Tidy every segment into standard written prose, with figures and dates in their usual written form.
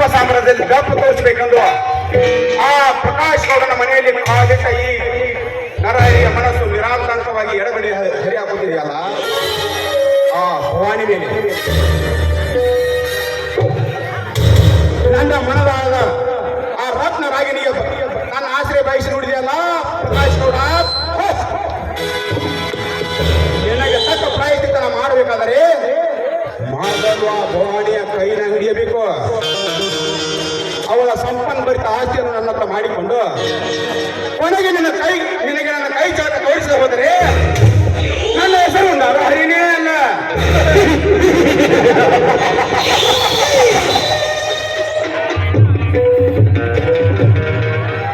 ನಮ್ಮ ಸಾಮ್ರಾಜ್ಯದಲ್ಲಿ ದಪ್ಪು ತೋರಿಸಬೇಕೆಂದು ಆ ಪ್ರಕಾಶ್ ಗೌಡನ ಮನೆಯಲ್ಲಿ ಕಾಲಿಟ್ಟ ಈ ನರಹರಿಯ ಮನಸ್ಸು ನಿರಾತಂಕವಾಗಿ ಎಡಗಡೆ ಹರಿಯಾಗುತ್ತಿದೆಯಲ್ಲ ಆ ಭವಾನಿ ಮೇಲೆ ನನ್ನ ಮನದಾಗ ಆ ರತ್ನ ರಾಗಿಣಿಗೆ ನನ್ನ ಆಶ್ರಯ ಬಯಸಿ ನೋಡಿದೆಯಲ್ಲ ಪ್ರಕಾಶ್ ಗೌಡ, ನಿನಗೆ ತಕ್ಕ ಪ್ರಾಯಶ್ಚಿತ್ತನ ಮಾಡಬೇಕಾದರೆ ಮಾಡಲು ಆ ಭವಾನಿಯ ಕೈನ ಹಿಡಿಯಬೇಕು. ಅವಳ ಸಂಪನ್ಭರಿತ ಆಸ್ತಿಯನ್ನು ನನ್ನ ಹತ್ರ ಮಾಡಿಕೊಂಡು ಕೊನೆಗೆ ನಿನಗೆ ನನ್ನ ಕೈ ಚಾಟ ತೋರಿಸದೆ ಹೋದರೆ ನನ್ನ ಹೆಸರು ನರಹರಿನೇ ಅಲ್ಲ.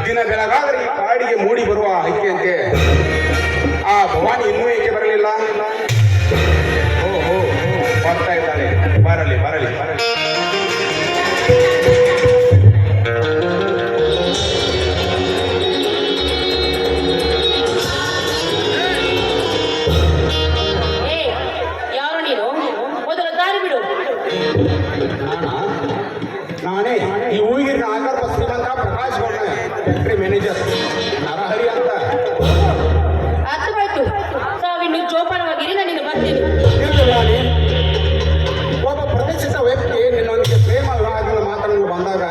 ದಿನ ಬೆಳಗಾದರೆ ಈ ಕಾಡಿಗೆ ಮೂಡಿ ಬರುವ ಹಕ್ಕಿಯಂತೆ ಆ ಭವಾನಿ ಇನ್ನೂ ಏಕೆ ಬರಲಿಲ್ಲ? ಓಹೋ, ಬರ್ತಾ ಇದ್ದಾಳೆ. ಬರಲಿ ಬರಲಿ ಬರಲಿ. ನಾನೇ ಈ ಊರಿನ ಆಗರ್ಭ ಶ್ರೀಮಂತ ಪ್ರಕಾಶ್ ಗೌಡ, ಫ್ಯಾಕ್ಟರಿ ಮ್ಯಾನೇಜರ್ ನರಹರಿ ಅಂತ. ಅರ್ಥವಾಯ್ತು. ತಾವಿನ್ನು ಜೋಪಾನವಾಗಿರಿ, ನಾನು ನಿನ್ನ ಬರ್ತೀನಿ. ಒಬ್ಬ ಪ್ರತಿಷ್ಠಿತ ವ್ಯಕ್ತಿ ನಿನ್ನೊಂದಿಗೆ ಪ್ರೇಮ ವಿವಾಹಗಳ ಮಾತನ್ನು ಬಂದಾಗ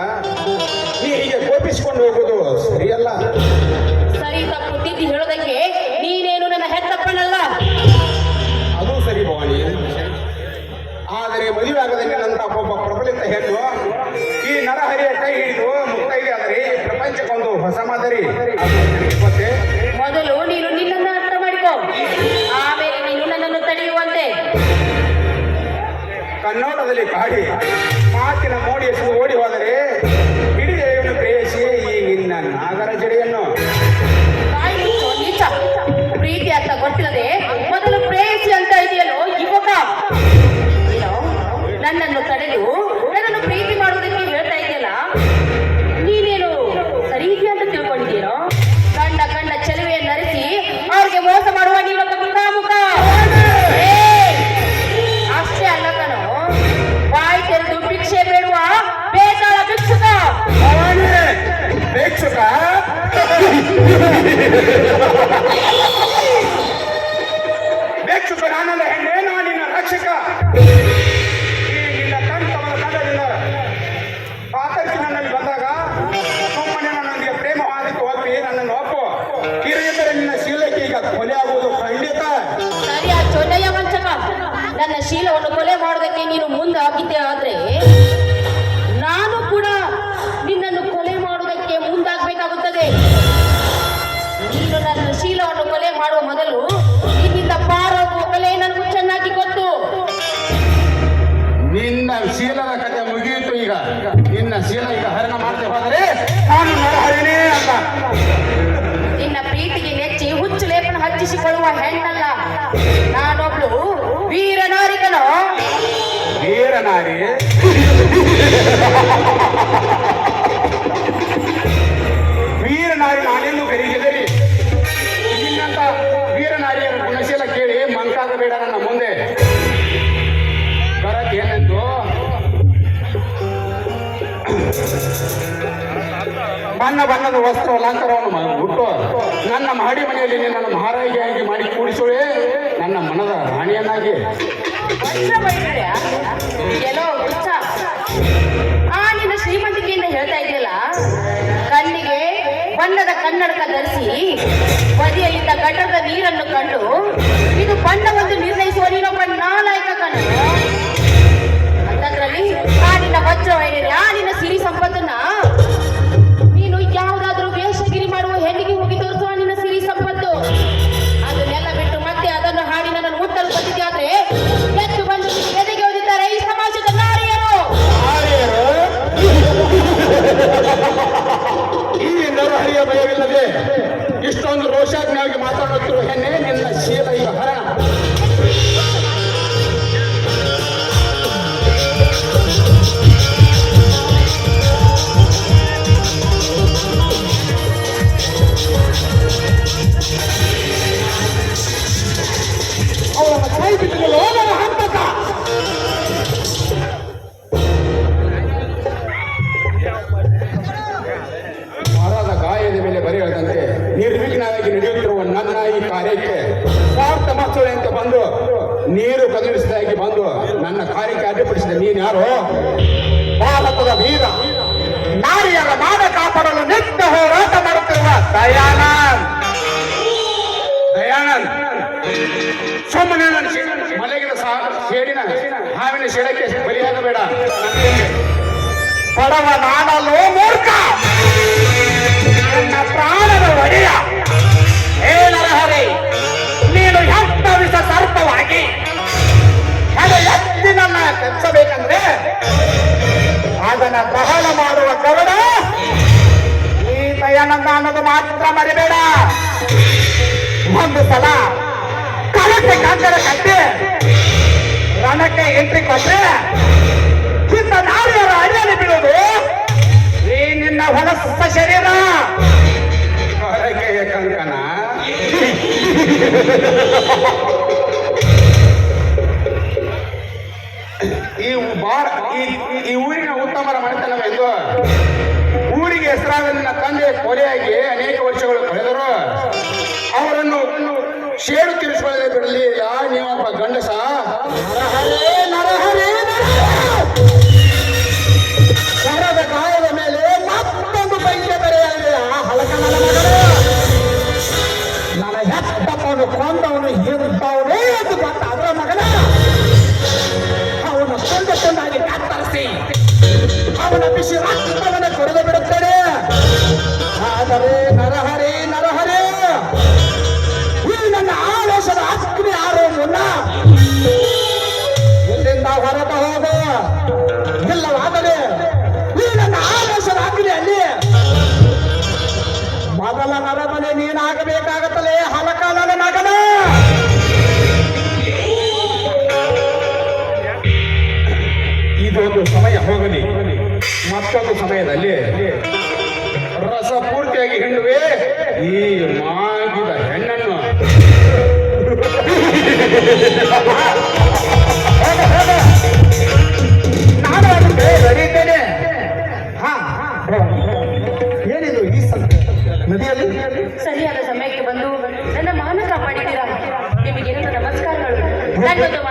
ನೀ ಹೀಗೆ ಕೋಪಿಸಿಕೊಂಡು ಹೋಗುವುದು ಸರಿಯಲ್ಲ. ಸರಿ ತಪ್ಪು ತಿದ್ದಿ ಹೇಳೋದಕ್ಕೆ ನೀನೇನು ನನ್ನ ಹೆತ್ತಪ್ಪನಲ್ಲ. ಅದು ಸರಿ ಭವಾನಿ, ಆದರೆ ಮದುವೆ ಆಗದಲ್ಲಿ ನಂತ ಒಬ್ಬ ಪ್ರಬಲಿತ ಹೆಣ್ಣು ಈ ನರಹರಿಯ ಕೈ ಹಿಡಿದು ಮುತ್ತೈದೆ ಆದರೆ ಈ ಪ್ರಪಂಚಕ್ಕೊಂದು ಹೊಸ ಮಾದರಿ. ಮತ್ತೆ ಮೊದಲು ನೀನು ನಿನ್ನನ್ನು ಅರ್ಥ ಮಾಡಿಕೊ, ಆಮೇಲೆ ನೀನು ನನ್ನನ್ನು ತಡೆಯುವಂತೆ. ಕನ್ನಡದಲ್ಲಿ ಕಾಡಿ ಮಾತಿನ ಮೋಡಿ ಎಸೆದು ಓಡಿ ಹೋದರೆ ಹಿಡಿದೇವನು ಪ್ರೇಯಸಿ ಈ ನಿನ್ನ ನಾಗರ ಜಡೆಯನ್ನು. ನೀಚ, ಪ್ರೀತಿ ಅಂತ ಗೊತ್ತಿಲ್ಲದೆ ಮೊದಲು ಪ್ರೇಯಸಿ ಅಂತ ಇದೆಯಲ್ಲೋ ಯುವಕ. ನನ್ನನ್ನು ತಡೆದು ನನ್ನನ್ನು ಪ್ರೀತಿ ಮಾಡುವುದಕ್ಕೆ ಹೇಳ್ತಾ ಇದೆಯಲ್ಲ, ನೀನೇನು ಸರಿ ಇದೆಯಾ ಅಂತ ತಿಳ್ಕೊಂಡಿದ್ದೀನೋ? ಕಂಡ ಚೆಲುವೆ ನರಿಸಿ ಅವ್ರಿಗೆ ಮೋಸ ಮಾಡುವ ನೀನು ಮುಖ ಅಷ್ಟೇ ಅಲ್ಲ ಕಣೋ, ಬಾಯಿ ತೆರೆದು ಭಿಕ್ಷೆ ಬೇಡುವ ಬೇತಾಳ ಭಿಕ್ಷುಕ. ಭಿಕ್ಷುಕ ಭಿಕ್ಷುಕ ನಾನಲ್ಲ ಹೆಣ್ಣೆ, ನಾನಿನ್ನ ರಕ್ಷಕ. ನನ್ನಲ್ಲಿ ಬಂದಾಗ ಸುಮ್ಮನೆ ನನ್ನೊಂದಿಗೆ ಪ್ರೇಮವಾದಕ್ಕೆ ಒಪ್ಪಿ ನನ್ನನ್ನು ಒಪ್ಪು. ಹಿರಿಯಂದರೆ ನಿನ್ನ ಶೀಲಕ್ಕೆ ಈಗ ಕೊಲೆ ಆಗುವುದು ಖಂಡಿತ. ಸರಿ, ಆ ಚೊಲೆಯ ವಂಚಕ. ನನ್ನ ಶೀಲವನ್ನು ಕೊಲೆ ಮಾಡೋದಕ್ಕೆ ನೀನು ಮುಂದೆ ಆಗಿದ್ದೆ ಆದ್ರೆ ನಾನು ಕೂಡ ನಿನ್ನನ್ನು ಕೊಲೆ ಮಾಡುವುದಕ್ಕೆ ಮುಂದಾಗಬೇಕಾಗುತ್ತದೆ. ನೀನು ನನ್ನ ಶೀಲವನ್ನು ಕೊಲೆ ಮಾಡುವ ಮೊದಲು ನಿನ್ನಿಂದ ಪಾರಾಗುವ ಕೊಲೆ ನನಗೂ ಚೆನ್ನಾಗಿ ಗೊತ್ತು. ನಿನ್ನ ಶೀಲದ ಕಥೆ ಮುಗಿಯಿತು. ಈಗ ನಿನ್ನ ಶೀಲ ಈಗ ಹರಣ ಮಾಡ್ತಾ ಹೋದರೆ ನಾನು ನರಹರಿನೇ ಅಲ್ಲ. ನಿನ್ನ ಪ್ರೀತಿಗೆ ನೆಚ್ಚಿ ಹುಚ್ಚು ಲೇಪನ ಹಚ್ಚಿಸಿಕೊಳ್ಳುವ ಹೆಣ್ಣಲ್ಲ, ನಾನೊಬ್ಳು ವೀರನಾರಿಕನೋ. ವೀರನಾರಿ? ವೀರನಾರಿ ನಾನೆಂದು ಕರೀತಿದ್ದೀರಿ? ನಿನ್ನಂತ ವೀರನಾರಿಯರ ಗುಣಶೀಲ ಕೇಳಿ ಮಂಕಾಗಬೇಡ ನನ್ನ ಮುಂದೆ. ಬರತ್ ಏನಂತು ಬಣ್ಣ ಬಣ್ಣದ ವಸ್ತ್ರ ಅಲಂಕಾರವನ್ನು ಬಿಟ್ಟು ನನ್ನ ಮಹಡಿ ಮನೆಯಲ್ಲಿ ನಿನ್ನನ್ನು ಮಹಾರಾಣಿಯಾಗಿ ಮಾಡಿ ಕೂಡಿಸುವೆ, ನನ್ನ ಮನದ ರಾಣಿಯನ್ನಾಗಿ. ಎಲ್ಲೋ ಹುಚ್ಚ, ಆ ನಿನ್ನ ಶ್ರೀಮಂತಿಕೆಯಿಂದ ಹೇಳ್ತಾ ಇದೆಯಲ್ಲ, ಕಣ್ಣಿಗೆ ಬಣ್ಣದ ಕನ್ನಡಕ ಧರಿಸಿ ಬದಿಯಲ್ಲಿದ್ದ ಗಟ್ಟರದ ನೀರನ್ನು ಕಂಡು ಇದು ಬಣ್ಣವನ್ನು ನಿರ್ಣಯಿಸುವ ನೀನೊಬ್ಬ ನಾಲಾಯಕ ಕಣ್ಣು. ಅಂತದ್ರಲ್ಲಿ ಆ ನಿನ್ನ ವಜ್ರ ವೈರ್ಯ, ಆ ನಿನ್ನ ಸಿರಿ ಸಂಪತ್ತನ್ನ ನೀನು ಯಾವುದಾದ್ರೂ ವೇಷಗಿರಿ ಮಾಡುವ ಹೆಣ್ಣಿಗೆ ಹೋಗಿ ತೋರಿಸುವ ನಿನ್ನ ಸಿರಿ ಸಂಪತ್ತು, ಅದನ್ನೆಲ್ಲ ಬಿಟ್ಟು ಮತ್ತೆ ಅದನ್ನು ಹಾಡಿ ನನ್ನನ್ನು ಮುಟ್ಟಲು ಬಂದಿದ್ದಾದ್ರೆ ಎದ್ದು ಬಂದು ಎದೆಗೆ ಓದಿದ್ದಾರೆ ಈ ಸಮಾಜದ ನಾರಿಯರು. ಈ ನರಹರಿಯ ಭಯವಿಲ್ಲದೆ ಇಷ್ಟೊಂದು ರೋಷಾಜ್ಞವಾಗಿ ಮಾತಾಡುತ್ತಿರುವ ಹೆಣ್ಣೆ ನಿನ್ನ ಶೀಲ ಈಗ ಹರಣ. ಅವರ ಕೈ ಬಿಟ್ಟು ಹಂತಕ ನೀರು ಕದಲಿಸಿದಾಗಿ ಬಂದು ನನ್ನ ಕಾರ್ಯಕ್ಕೆ ಅಡ್ಡಿಪಡಿಸಿದ ನೀನು ಯಾರು? ಭಾರತದ ವೀರ, ನಾರಿಯರ ಮಾನ ಕಾಪಾಡಲು ನಿತ್ಯ ಹೋರಾಟ ಮಾಡುತ್ತಿರುವ ದಯಾನಂದ್. ದಯಾನಂದ್, ಸುಮ್ಮನೆ ಮಲಗಿದ ಸೇಡಿನ ಹಾವಿನ ಶೀಳಕ್ಕೆ ಬಲಿಯಾಗಬೇಡ. ಬಡವ ನಾನಲ್ಲೋ ಮೂರ್ಖ, ನನ್ನ ಪ್ರಾಣದ ಒಡೆಯ. ಹೇ ನರಹರಿ, ನೀನು ಎಂತ ವಿಷ ಸರ್ಪವಾಗಿ ಎತ್ತಿ ನನ್ನ ಕಚ್ಚಬೇಕಂದ್ರೆ ಅದನ್ನ ದಹನ ಮಾಡುವ ಗರುಡ ಈ ದಯಾನಂದ ಅನ್ನೋದು ಮಾತ್ರ ಮರಿಬೇಡ. ಒಂದು ಸಲ ಕಳಕ್ಕೆ ಕಂಕರ ಕಟ್ಟಿ ರಣಕ್ಕೆ ಎಂಟ್ರಿ ಕೊಟ್ರೆ ಚಿತ್ತ ನಾರಿಯರ ಅಡಿಯಲ್ಲಿ ಬೀಳುವುದು ಈ ನಿನ್ನ ಹೊಲಸ ಶರೀರ. ಹೊರಗೆಯ ಕಂಕಣ, ಈ ಊರಿನ ಉತ್ತಮರ ಮನೆತನವೆಂದು ಊರಿಗೆ ಹೆಸರಾದ ನಿನ್ನ ತಂದೆ ಕೊಲೆಯಾಗಿ ಅನೇಕ ವರ್ಷಗಳು ಕಳೆದರು. ಅವರನ್ನು ಶೇಡು ತೀರಿಸಿಕೊಳ್ಳದೆ ಬಿಡಲಿಲ್ಲ ನೀವೊಬ್ಬ ಗಂಡಸ. ಶರದ ಗಾಯದ ಮೇಲೆ ಮತ್ತೊಂದು ಬೈಕೆ ಬೆರೆಯಾಗಿದೆ. ಆ ಹಲಕನ ಮಗನು ನನ್ನ ಹೆತ್ತಪ್ಪನು ಕೊಂದವನು ಹಿಡಿದವನೇ ಎಂದು ಗೊತ್ತಾದ ಮಗನ ಅವನ ತುಂಡಾಗಿ ಕತ್ತರಿಸಿ ಅವನ ಬಿಸಿ ರಕ್ತವನ್ನು ಕೊರೆದು ಬಿಡುತ್ತೇನೆ. ಆದರೆ ನರಹರಿ ನರಹರಿ, ಈ ನನ್ನ ಆವೇಶದ ಅಗ್ನಿ ಆರೋ ಮುನ್ನ ಇಲ್ಲಿಂದ ಹೊರಟು ಹೋಗು. ಇಲ್ಲವಾದರೆ ಈ ನನ್ನ ಆವೇಶದ ಅಗ್ನಿಯಲ್ಲಿ ಮೊದಲ ನರಬಲಿ ನೀನಾಗಬೇಕಾಗುತ್ತಲೇ ಹಲಕಾಲನ ಮಗನ. ಇದೊಂದು ಸಮಯ ಹೋಗಲಿ, ಮತ್ತೊಂದು ಸಮಯದಲ್ಲಿ ರಸ ಪೂರ್ತಿಯಾಗಿ ಹಿಂಡುವೆ ಈ ಮಾಗಿದ ಹೆಣ್ಣನ್ನು. ನಾನು ಅದಕ್ಕೆ ಬರೀತೇನೆ. ಏನಿದು ಈ ನದಿಯಲ್ಲಿ ಸರಿಯಾದ ಸಮಯಕ್ಕೆ ಬಂದು ನನ್ನ ಮಾನ ಕಾಪಾಡಿದ್ದೀರಾ. ನಿಮಗೆ ನನ್ನ ನಮಸ್ಕಾರಗಳು. ನನ್ನೊಂದು